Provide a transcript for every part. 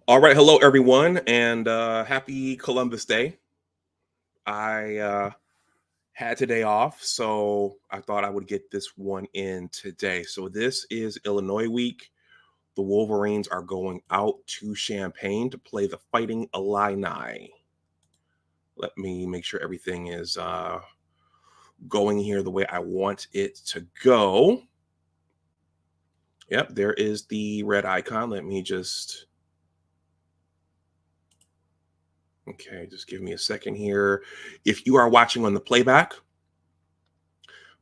All right, hello everyone, and happy Columbus Day. I had today off, so I thought I would get this one in today. So this is Illinois week. The Wolverines are going out to Champaign to play the Fighting Illini. Let me make sure everything is going here the way I want it to go. Yep, there is the red icon. Let me just Okay, just give me a second here. If you are watching on the playback,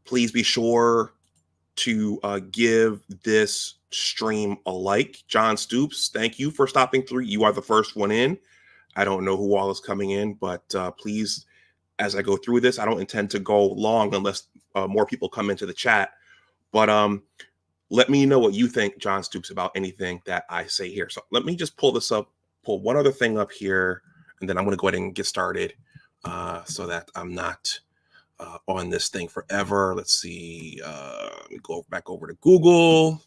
please be sure to give this stream a like. John Stoops, thank you for stopping through. You are the first one in. I don't know who all is coming in, but please, as I go through this, I don't intend to go long unless more people come into the chat. But let me know what you think, John Stoops, about anything that I say here. So let me just pull this up, pull one other thing up here, and then I'm going to go ahead and get started so that I'm not on this thing forever. Let's see. Let me go back over to Google.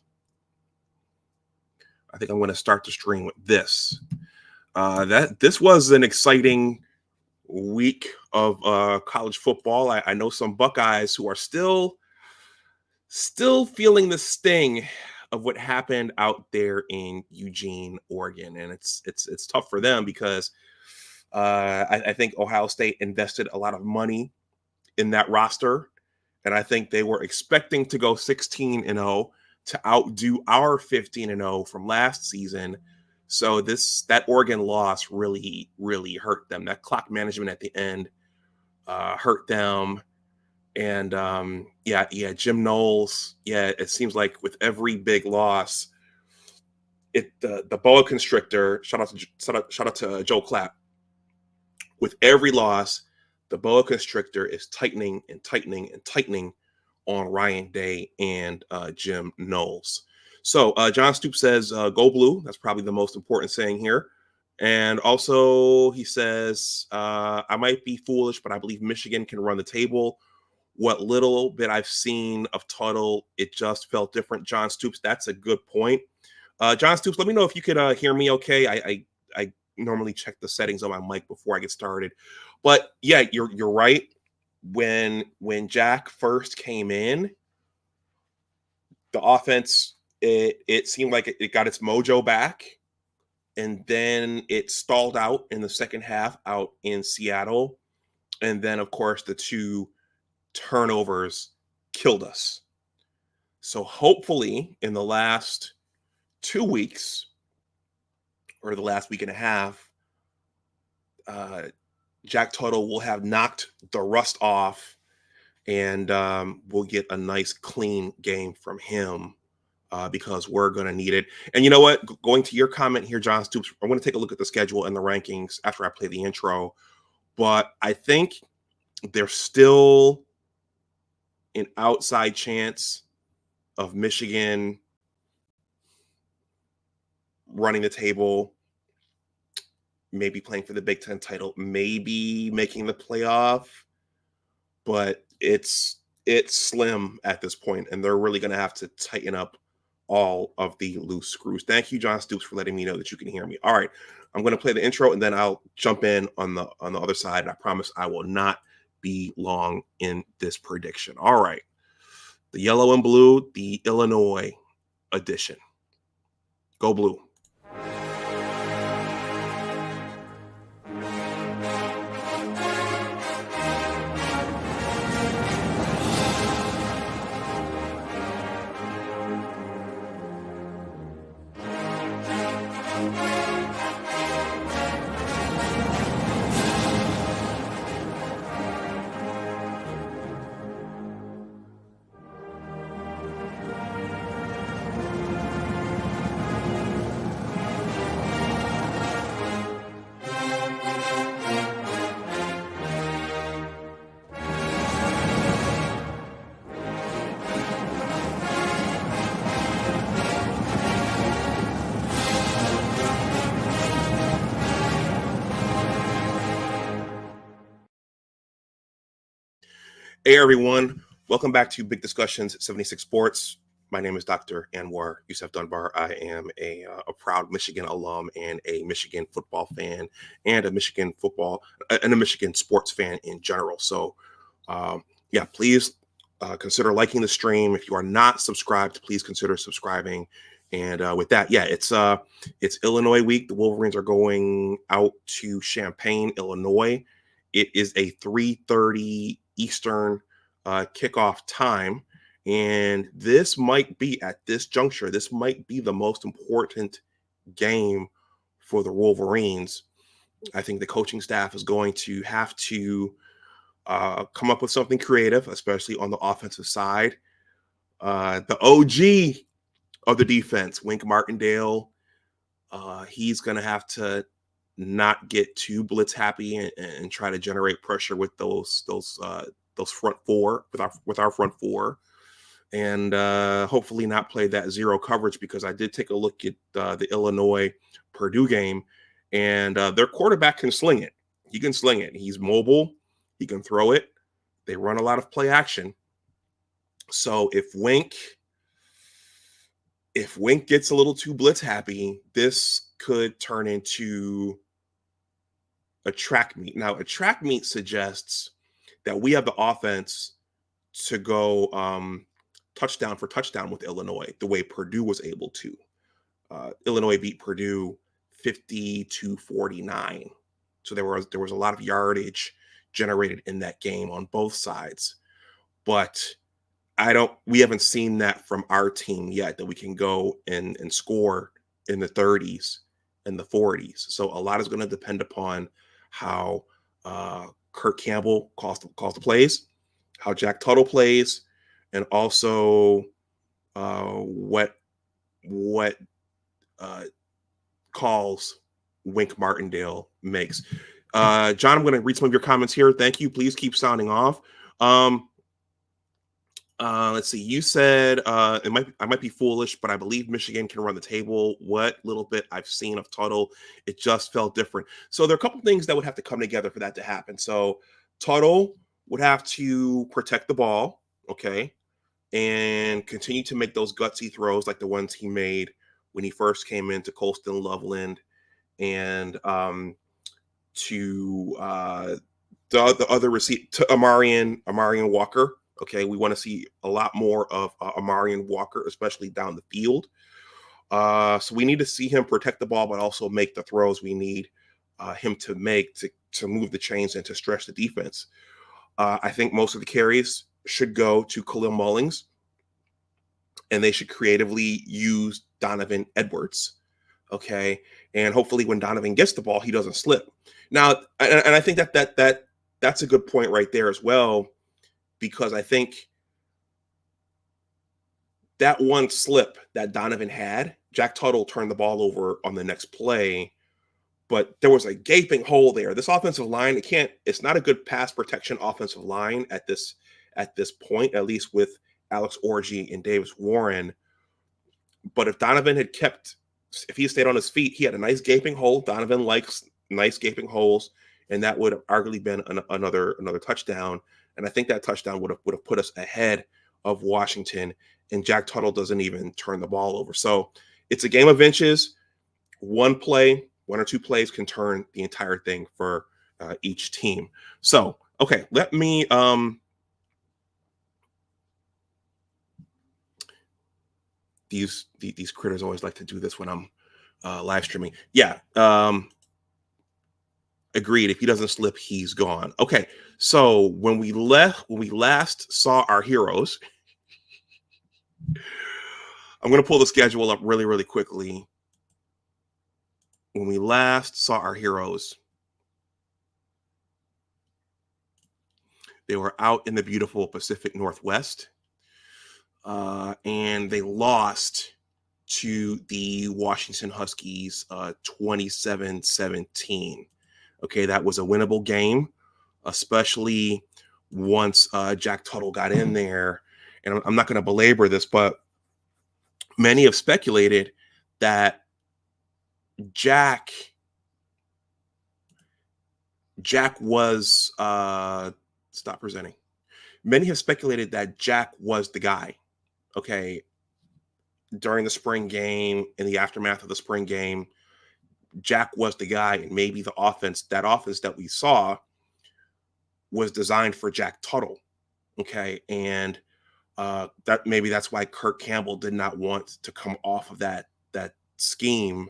I think I'm going to start the stream with this. This was an exciting week of college football. I know some Buckeyes who are still feeling the sting of what happened out there in Eugene, Oregon, and it's tough for them because I think Ohio State invested a lot of money in that roster, and I think they were expecting to go 16-0 to outdo our 15-0 from last season. So that Oregon loss really hurt them. That clock management at the end hurt them. And Jim Knowles. Yeah, it seems like with every big loss, the boa constrictor. Shout out to Joe Clapp. With every loss, the boa constrictor is tightening and tightening and tightening on Ryan Day and Jim Knowles. So John Stoops says, "Go blue." That's probably the most important saying here. And also he says, "I might be foolish, but I believe Michigan can run the table. What little bit I've seen of Tuttle, it just felt different." John Stoops, that's a good point. John Stoops, let me know if you could hear me okay. I normally check the settings on my mic before I get started. But yeah, you're right. When Jack first came in, the offense, it seemed like it got its mojo back. And then it stalled out in the second half out in Seattle. And then, of course, the two turnovers killed us. So hopefully in the last 2 weeks or the last week and a half, Jack Tuttle will have knocked the rust off, and we'll get a nice clean game from him because we're going to need it. And you know what? Going to your comment here, John Stoops, I'm going to take a look at the schedule and the rankings after I play the intro. But I think there's still an outside chance of Michigan running the table, maybe playing for the Big Ten title, maybe making the playoff, but it's slim at this point, and they're really going to have to tighten up all of the loose screws. Thank you, John Stoops, for letting me know that you can hear me. All right, I'm going to play the intro, and then I'll jump in on the other side, and I promise I will not be long in this prediction. All right, the yellow and blue, the Illinois edition. Go blue. Hey everyone, welcome back to Big Discussions 76 Sports. My name is Dr. Anwar Yusef Dunbar. I am a proud Michigan alum and a Michigan football fan and a Michigan football and a Michigan sports fan in general. So, yeah, please consider liking the stream. If you are not subscribed, please consider subscribing. And with that, yeah, it's Illinois week. The Wolverines are going out to Champaign, Illinois. It is a 3:30 Eastern kickoff time. And this might be at this juncture, this might be the most important game for the Wolverines. I think the coaching staff is going to have to come up with something creative, especially on the offensive side. The OG of the defense, Wink Martindale, he's going to have to not get too blitz happy and try to generate pressure with those front four with our front four. And hopefully not play that zero coverage, because I did take a look at the Illinois Purdue game, and their quarterback can sling it. He can sling it. He's mobile. He can throw it. They run a lot of play action. So if Wink gets a little too blitz happy, this could turn into a track meet. Now, a track meet suggests that we have the offense to go touchdown for touchdown with Illinois, the way Purdue was able to. Illinois beat Purdue 50-49. So there was a lot of yardage generated in that game on both sides. But we haven't seen that from our team yet, that we can go and score in the 30s and the 40s. So a lot is going to depend upon how Kirk Campbell calls the plays, how Jack Tuttle plays, and also what calls Wink Martindale makes. John, I'm going to read some of your comments here. Thank you. Please keep sounding off. Let's see. You said I might be foolish, but I believe Michigan can run the table. What little bit I've seen of Tuttle, it just felt different. So there are a couple things that would have to come together for that to happen. So Tuttle would have to protect the ball, okay, and continue to make those gutsy throws like the ones he made when he first came into Colston Loveland, and to the other receiver, to Amarian Walker. Okay, we want to see a lot more of Amarian Walker, especially down the field. So we need to see him protect the ball, but also make the throws we need him to make to move the chains and to stretch the defense. I think most of the carries should go to Khalil Mullings, and they should creatively use Donovan Edwards. Okay, and hopefully when Donovan gets the ball, he doesn't slip. Now, and I think that's a good point right there as well, because I think that one slip that Donovan had, Jack Tuttle turned the ball over on the next play, but there was a gaping hole there. This offensive line, it's not a good pass protection offensive line at this point, at least with Alex Orji and Davis Warren. But if he stayed on his feet, he had a nice gaping hole. Donovan likes nice gaping holes, and that would have arguably been another touchdown. And I think that touchdown would have put us ahead of Washington, and Jack Tuttle doesn't even turn the ball over. So it's a game of inches. One or two plays can turn the entire thing for each team. So, okay, let me these critters always like to do this when I'm live streaming. Yeah, agreed. If he doesn't slip, he's gone. Okay, so when we last saw our heroes, I'm going to pull the schedule up really, really quickly. When we last saw our heroes, they were out in the beautiful Pacific Northwest, and they lost to the Washington Huskies 27-17. Okay, that was a winnable game, especially once Jack Tuttle got in there. And I'm not going to belabor this, but many have speculated that Jack was stop presenting. Many have speculated that Jack was the guy. Okay, during the spring game, in the aftermath of the spring game, Jack was the guy, and maybe the offense, that offense that we saw, was designed for Jack Tuttle. Okay, and that maybe that's why Kirk Campbell did not want to come off of that scheme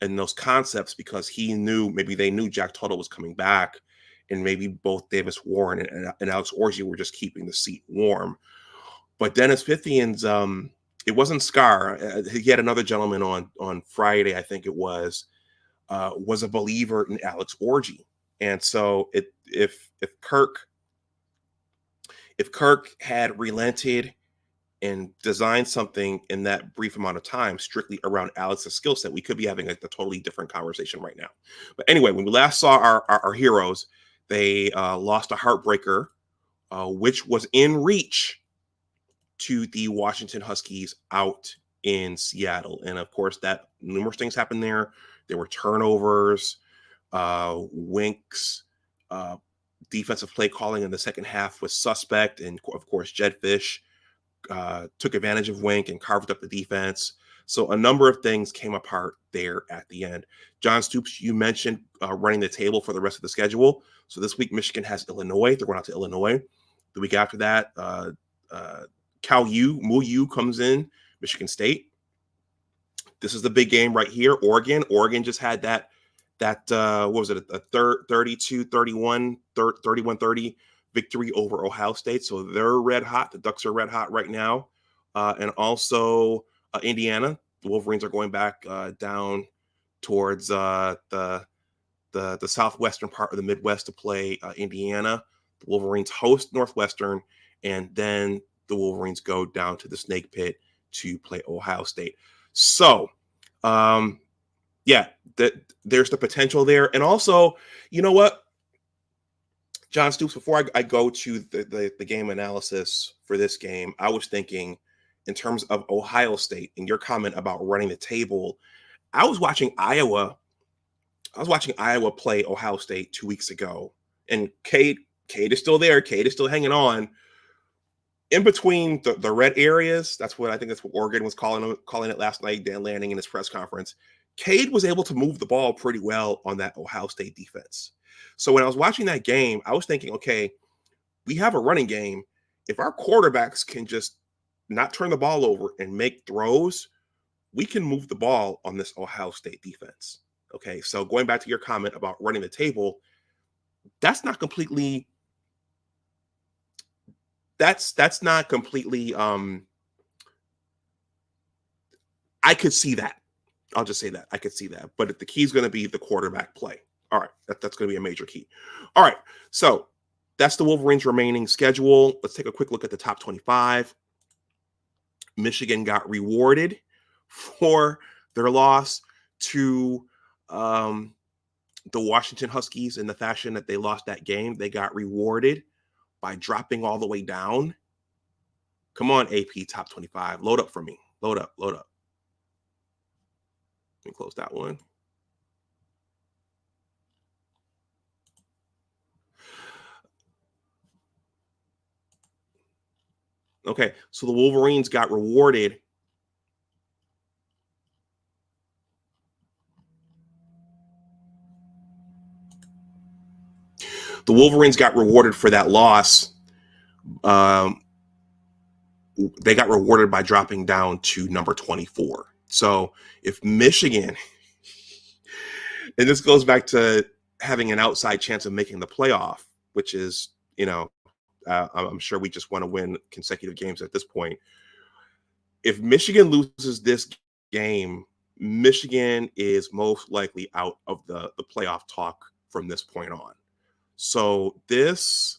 and those concepts, because he knew, maybe they knew Jack Tuttle was coming back, and maybe both Davis Warren and Alex Orji were just keeping the seat warm. But Dennis Fithian's, it wasn't Scar. He had another gentleman on Friday, I think it was a believer in Alex Orji, and so if Kirk had relented and designed something in that brief amount of time strictly around Alex's skill set, we could be having a totally different conversation right now. But anyway, when we last saw our heroes, they lost a heartbreaker, which was in reach, to the Washington Huskies out in Seattle. And of course, that numerous things happened there. There were turnovers, Wink's defensive play calling in the second half was suspect, and of course, Jed Fish took advantage of Wink and carved up the defense. So a number of things came apart there at the end. John Stoops, you mentioned running the table for the rest of the schedule. So this week, Michigan has Illinois. They're going out to Illinois. The week after that, Mu Yu comes in, Michigan State. This is the big game right here. Oregon just had that what was it, a 32-31, 31-30 victory over Ohio State. So they're red hot. The Ducks are red hot right now. And also Indiana. The Wolverines are going back down towards the southwestern part of the Midwest to play Indiana. The Wolverines host Northwestern, and then the Wolverines go down to the Snake Pit to play Ohio State. So, there's the potential there. And also, you know what, John Stoops, before I go to the game analysis for this game, I was thinking in terms of Ohio State and your comment about running the table. I was watching Iowa play Ohio State 2 weeks ago, and Cade is still there. Cade is still hanging on. In between the red areas, that's what Oregon was calling it last night, Dan Lanning in his press conference. Cade was able to move the ball pretty well on that Ohio State defense. So when I was watching that game, I was thinking, okay, we have a running game. If our quarterbacks can just not turn the ball over and make throws, we can move the ball on this Ohio State defense. Okay, so going back to your comment about running the table, that's not completely I could see that. I'll just say that. I could see that. But the key is going to be the quarterback play. All right. That's going to be a major key. All right. So that's the Wolverines' remaining schedule. Let's take a quick look at the top 25. Michigan got rewarded for their loss to the Washington Huskies in the fashion that they lost that game. They got rewarded by dropping all the way down. Come on, AP top 25. Load up for me. Load up. Let me close that one. Okay, so the Wolverines got rewarded. The Wolverines got rewarded for that loss. They got rewarded by dropping down to number 24. So if Michigan, and this goes back to having an outside chance of making the playoff, which is, I'm sure we just want to win consecutive games at this point. If Michigan loses this game, Michigan is most likely out of the playoff talk from this point on. So this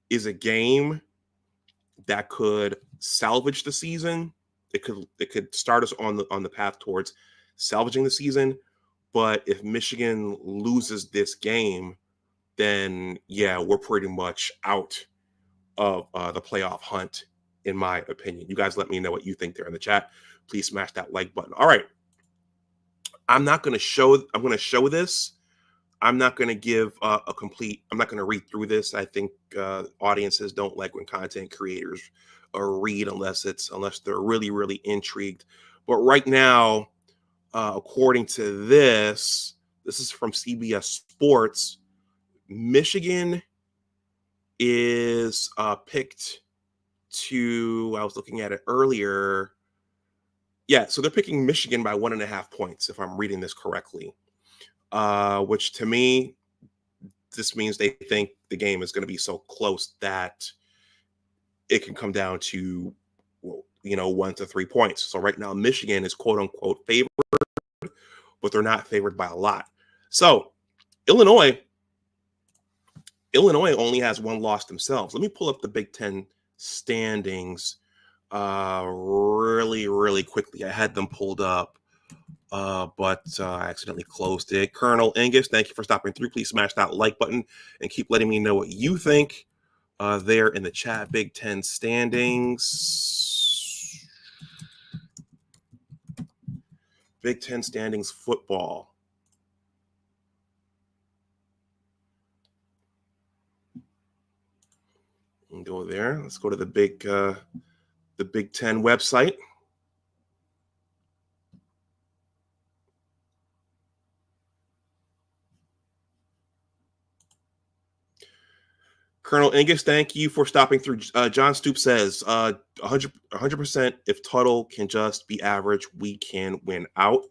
is a game that could salvage the season. It could start us on the path towards salvaging the season. But if Michigan loses this game, then we're pretty much out of the playoff hunt, in my opinion. You guys let me know what you think there in the chat. Please smash that like button. All right. I'm going to show this. I'm not going to give I'm not going to read through this. I think audiences don't like when content creators a read unless they're really, really intrigued. But right now, according to this is from CBS Sports. Michigan is picked to, I was looking at it earlier. Yeah, so they're picking Michigan by 1.5 points, if I'm reading this correctly. Which to me, this means they think the game is going to be so close that it can come down to, 1 to 3 points. So right now, Michigan is quote unquote favored, but they're not favored by a lot. So Illinois only has one loss themselves. Let me pull up the Big Ten standings really, really quickly. I had them pulled up, but I accidentally closed it. Colonel Angus, thank you for stopping through. Please smash that like button and keep letting me know what you think there in the chat. Big Ten standings. Big Ten standings football. And go there. Let's go to the Big Ten website. Colonel Angus, thank you for stopping through. John Stoop says 100% if Tuttle can just be average, we can win out.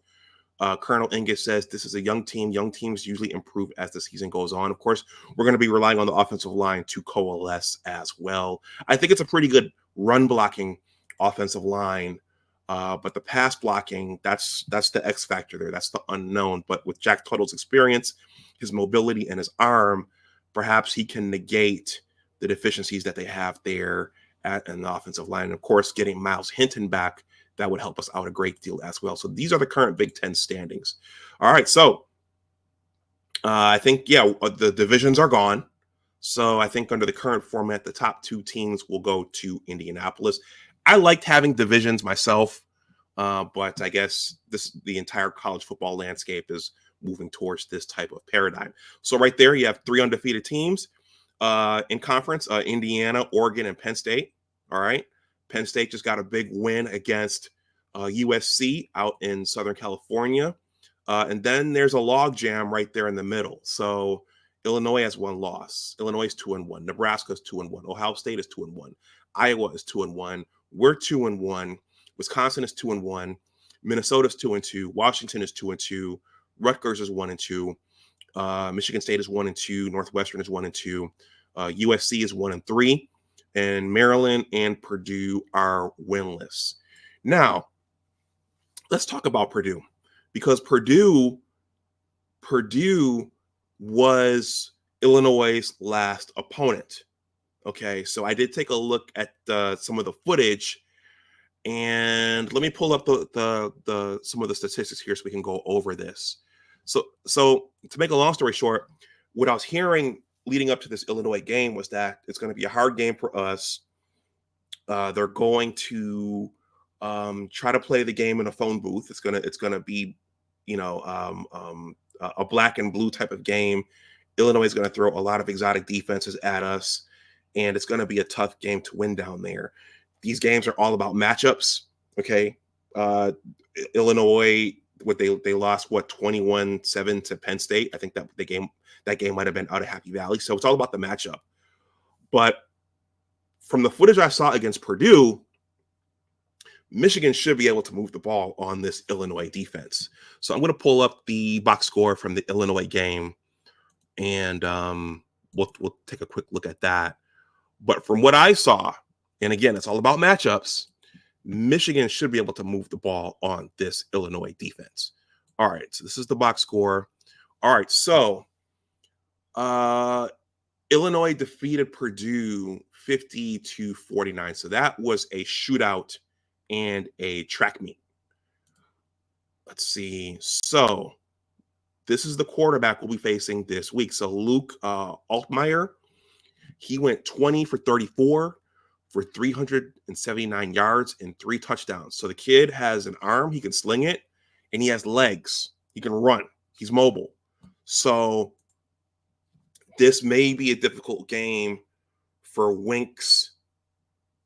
Colonel Angus says this is a young team. Young teams usually improve as the season goes on. Of course, we're going to be relying on the offensive line to coalesce as well. I think it's a pretty good run blocking offensive line, but the pass blocking, that's the X factor there. That's the unknown. But with Jack Tuttle's experience, his mobility, and his arm, perhaps he can negate the deficiencies that they have there in the offensive line. And of course, getting Miles Hinton back, that would help us out a great deal as well. So these are the current Big Ten standings. All right, so I think, the divisions are gone. So I think under the current format, the top 2 teams will go to Indianapolis. I liked having divisions myself, but I guess the entire college football landscape is moving towards this type of paradigm. So right there, you have 3 undefeated teams in conference, Indiana, Oregon, and Penn State. All right. Penn State just got a big win against USC out in Southern California. And then there's a log jam right there in the middle. So Illinois has 1 loss. Illinois is 2-1. Nebraska is 2-1. Ohio State is 2-1. Iowa is 2-1. We're 2-1. Wisconsin is 2-1. Minnesota's 2-2. Washington is 2-2. Rutgers is 1-2. Michigan State is 1-2. Northwestern is 1-2. USC is 1-3. And Maryland and Purdue are winless. Now, let's talk about Purdue, because Purdue was Illinois' last opponent. Okay, so I did take a look at some of the footage, and let me pull up the some of the statistics here so we can go over this. So to make a long story short, what I was hearing leading up to this Illinois game was that it's going to be a hard game for us. They're going to try to play the game in a phone booth. It's gonna be, a black and blue type of game. Illinois is going to throw a lot of exotic defenses at us, and it's going to be a tough game to win down there. These games are all about matchups. Okay, Illinois, they lost 21-7 to Penn State. I think that game might have been out of Happy Valley. So it's all about the matchup. But from the footage I saw against Purdue, Michigan should be able to move the ball on this Illinois defense. So I'm going to pull up the box score from the Illinois game, and we'll take a quick look at that. But from what I saw, and again, it's all about matchups, Michigan should be able to move the ball on this Illinois defense. All right, so this is the box score. All right, so Illinois defeated Purdue 50-49. So that was a shootout and a track meet. Let's see. So this is the quarterback we'll be facing this week. So Luke Altmaier, he went 20 for 34 for 379 yards and 3 touchdowns. So the kid has an arm, he can sling it, and he has legs. He can run. He's mobile. So this may be a difficult game for Wink's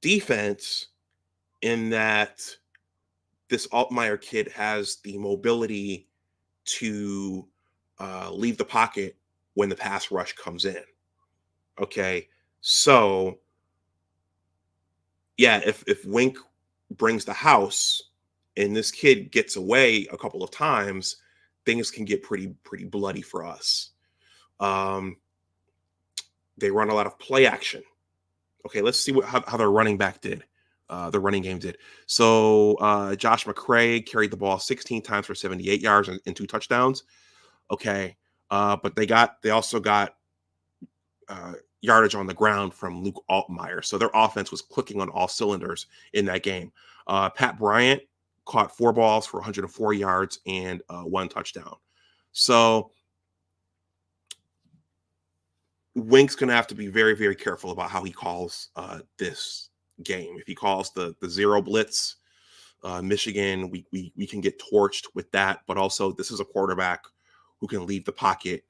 defense in that this Altmaier kid has the mobility to leave the pocket when the pass rush comes in. Okay, so yeah, if Wink brings the house and this kid gets away a couple of times, things can get pretty bloody for us. Um, they run a lot of play action. Okay, let's see how their running back did. The running game did. So Josh McCray carried the ball 16 times for 78 yards and 2 touchdowns. Okay, but they also got yardage on the ground from Luke Altmaier. So their offense was clicking on all cylinders in that game. Pat Bryant caught 4 balls for 104 yards and 1 touchdown. So Wink's going to have to be very careful about how he calls this game. If he calls the zero blitz, Michigan, we can get torched with that. But also, this is a quarterback who can leave the pocket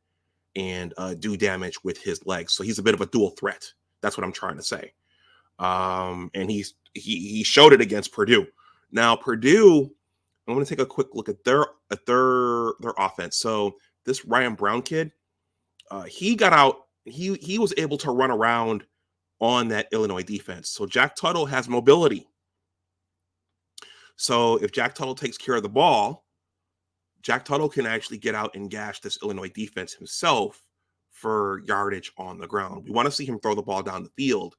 and do damage with his legs. So he's a bit of a dual threat. That's what I'm trying to say. And he showed it against Purdue. Now Purdue, I'm going to take a quick look at their offense. So this Ryan Brown kid, he got out. He was able to run around on that Illinois defense. So Jack Tuttle has mobility. So if Jack Tuttle takes care of the ball, Jack Tuttle can actually get out and gash this Illinois defense himself for yardage on the ground. We want to see him throw the ball down the field,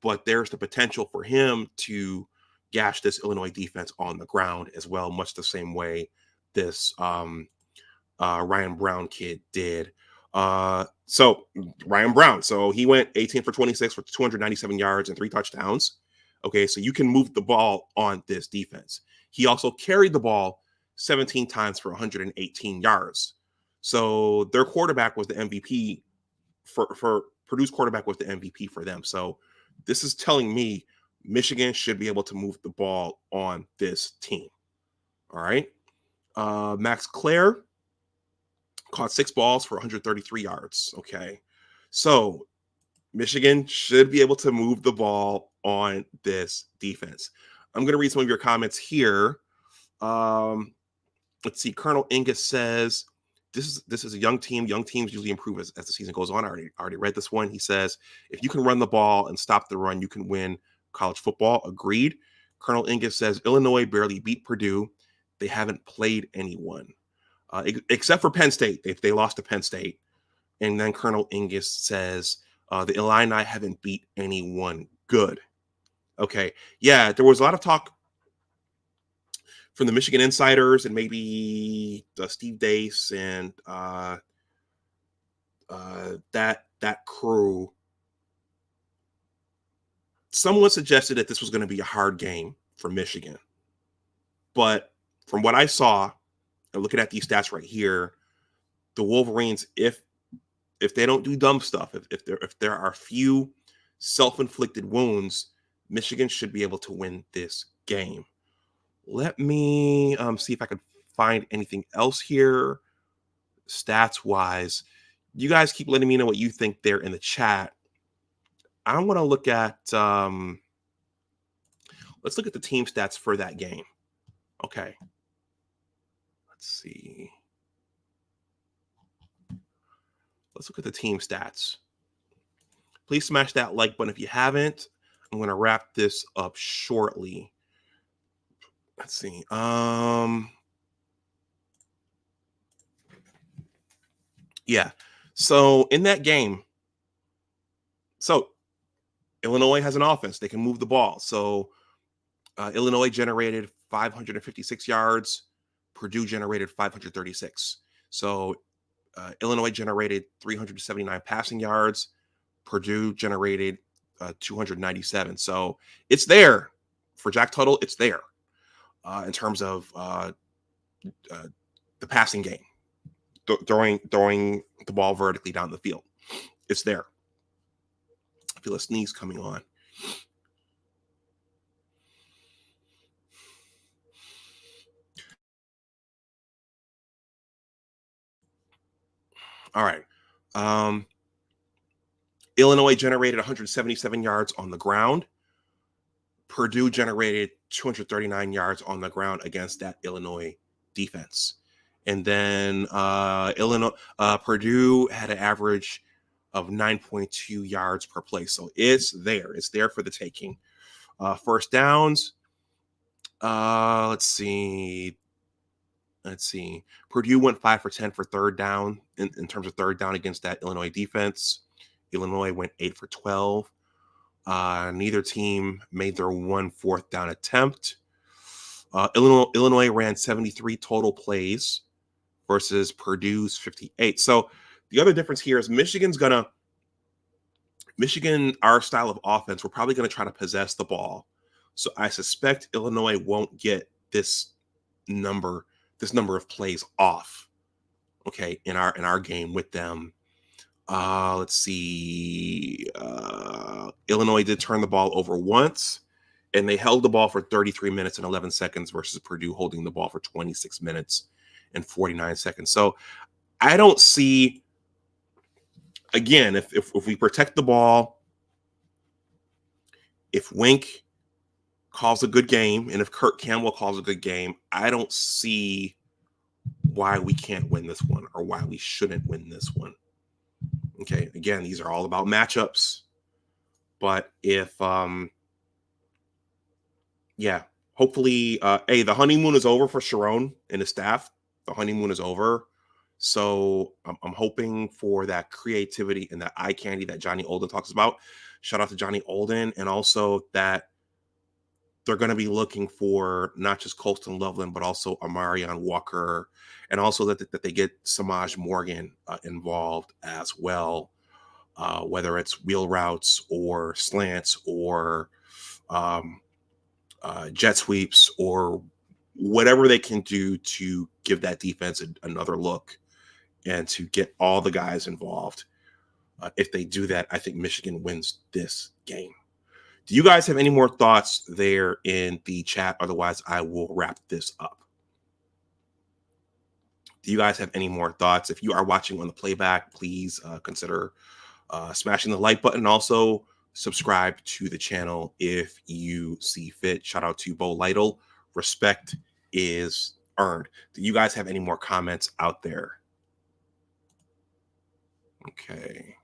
but there's the potential for him to gash this Illinois defense on the ground as well, much the same way this Ryan Brown kid did. So Ryan Brown, so he went 18 for 26 for 297 yards and 3 touchdowns. Okay, so you can move the ball on this defense. He also carried the ball 17 times for 118 yards. So their quarterback was the MVP for Purdue's quarterback was the MVP for them. So this is telling me Michigan should be able to move the ball on this team. All right. Max Clare caught 6 balls for 133 yards. Okay. So Michigan should be able to move the ball on this defense. I'm going to read some of your comments here. Let's see. Colonel Ingus says, this is a young team. Young teams usually improve as the season goes on. I already read this one. He says, if you can run the ball and stop the run, you can win college football. Agreed. Colonel Ingus says, Illinois barely beat Purdue. They haven't played anyone. Except for Penn State. They lost to Penn State. And then Colonel Ingus says, the Illini haven't beat anyone good. Okay. Yeah, there was a lot of talk from the Michigan insiders and maybe Steve Dace and that crew. Someone suggested that this was going to be a hard game for Michigan. But from what I saw, and looking at these stats right here, the Wolverines, if they don't do dumb stuff, if there are few self-inflicted wounds, Michigan should be able to win this game. Let me see if I can find anything else here, stats-wise. You guys keep letting me know what you think there in the chat. I want to look at, let's look at the team stats for that game. Okay. Let's see. Let's look at the team stats. Please smash that like button if you haven't. I'm going to wrap this up shortly. Let's see. Yeah. So in that game, so Illinois has an offense. They can move the ball. So Illinois generated 556 yards. Purdue generated 536. So Illinois generated 379 passing yards. Purdue generated 297. So it's there for Jack Tuttle. It's there in terms of the passing game, throwing the ball vertically down the field. It's there. I feel a sneeze coming on. All right. Illinois generated 177 yards on the ground. Purdue generated 239 yards on the ground against that Illinois defense. And then Purdue had an average of 9.2 yards per play. So it's there. It's there for the taking. First downs. Let's see. Purdue went 5 for 10 for third down in terms of third down against that Illinois defense. Illinois went 8 for 12. Neither team made their 1 fourth down attempt. Illinois ran 73 total plays versus Purdue's 58. So the other difference here is Michigan, our style of offense, we're probably going to try to possess the ball. So I suspect Illinois won't get this number of plays off, okay, in our game with them. Let's see. Illinois did turn the ball over once, and they held the ball for 33 minutes and 11 seconds versus Purdue holding the ball for 26 minutes and 49 seconds. So I don't see, again, if we protect the ball, if Wink calls a good game, and if Kurt Campbell calls a good game, I don't see why we can't win this one or why we shouldn't win this one. Okay, again, these are all about matchups. But if, hopefully, the honeymoon is over for Sharon and his staff. The honeymoon is over. So I'm hoping for that creativity and that eye candy that Johnny Olden talks about. Shout out to Johnny Olden. And also that they're going to be looking for not just Colston Loveland, but also Amarion Walker, and also that they get Samaj Morgan involved as well, whether it's wheel routes or slants or jet sweeps or whatever they can do to give that defense another look and to get all the guys involved. If they do that, I think Michigan wins this game. Do you guys have any more thoughts there in the chat? Otherwise, I will wrap this up. Do you guys have any more thoughts? If you are watching on the playback, please consider smashing the like button. Also, subscribe to the channel if you see fit. Shout out to Bo Lytle. Respect is earned. Do you guys have any more comments out there? Okay.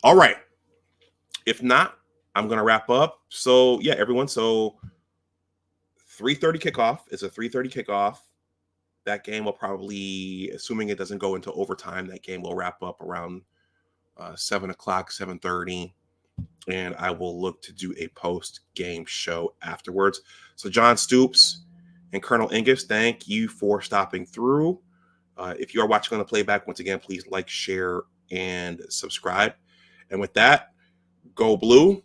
All right. If not, I'm going to wrap up. So, yeah, everyone. So, 3:30 kickoff. It's a 3:30 kickoff. That game will probably, assuming it doesn't go into overtime, that game will wrap up around 7 o'clock, 7:30. And I will look to do a post-game show afterwards. So, John Stoops and Colonel Ingus, thank you for stopping through. If you are watching on the playback, once again, please like, share, and subscribe. And with that, go blue.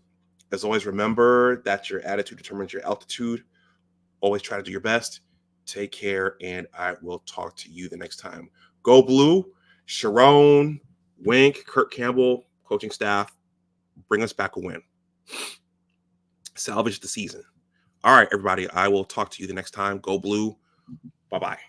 As always, remember that your attitude determines your altitude. Always try to do your best. Take care, and I will talk to you the next time. Go blue. Sharon, Wink, Kurt Campbell, coaching staff, bring us back a win. Salvage the season. All right, everybody. I will talk to you the next time. Go blue. Bye-bye.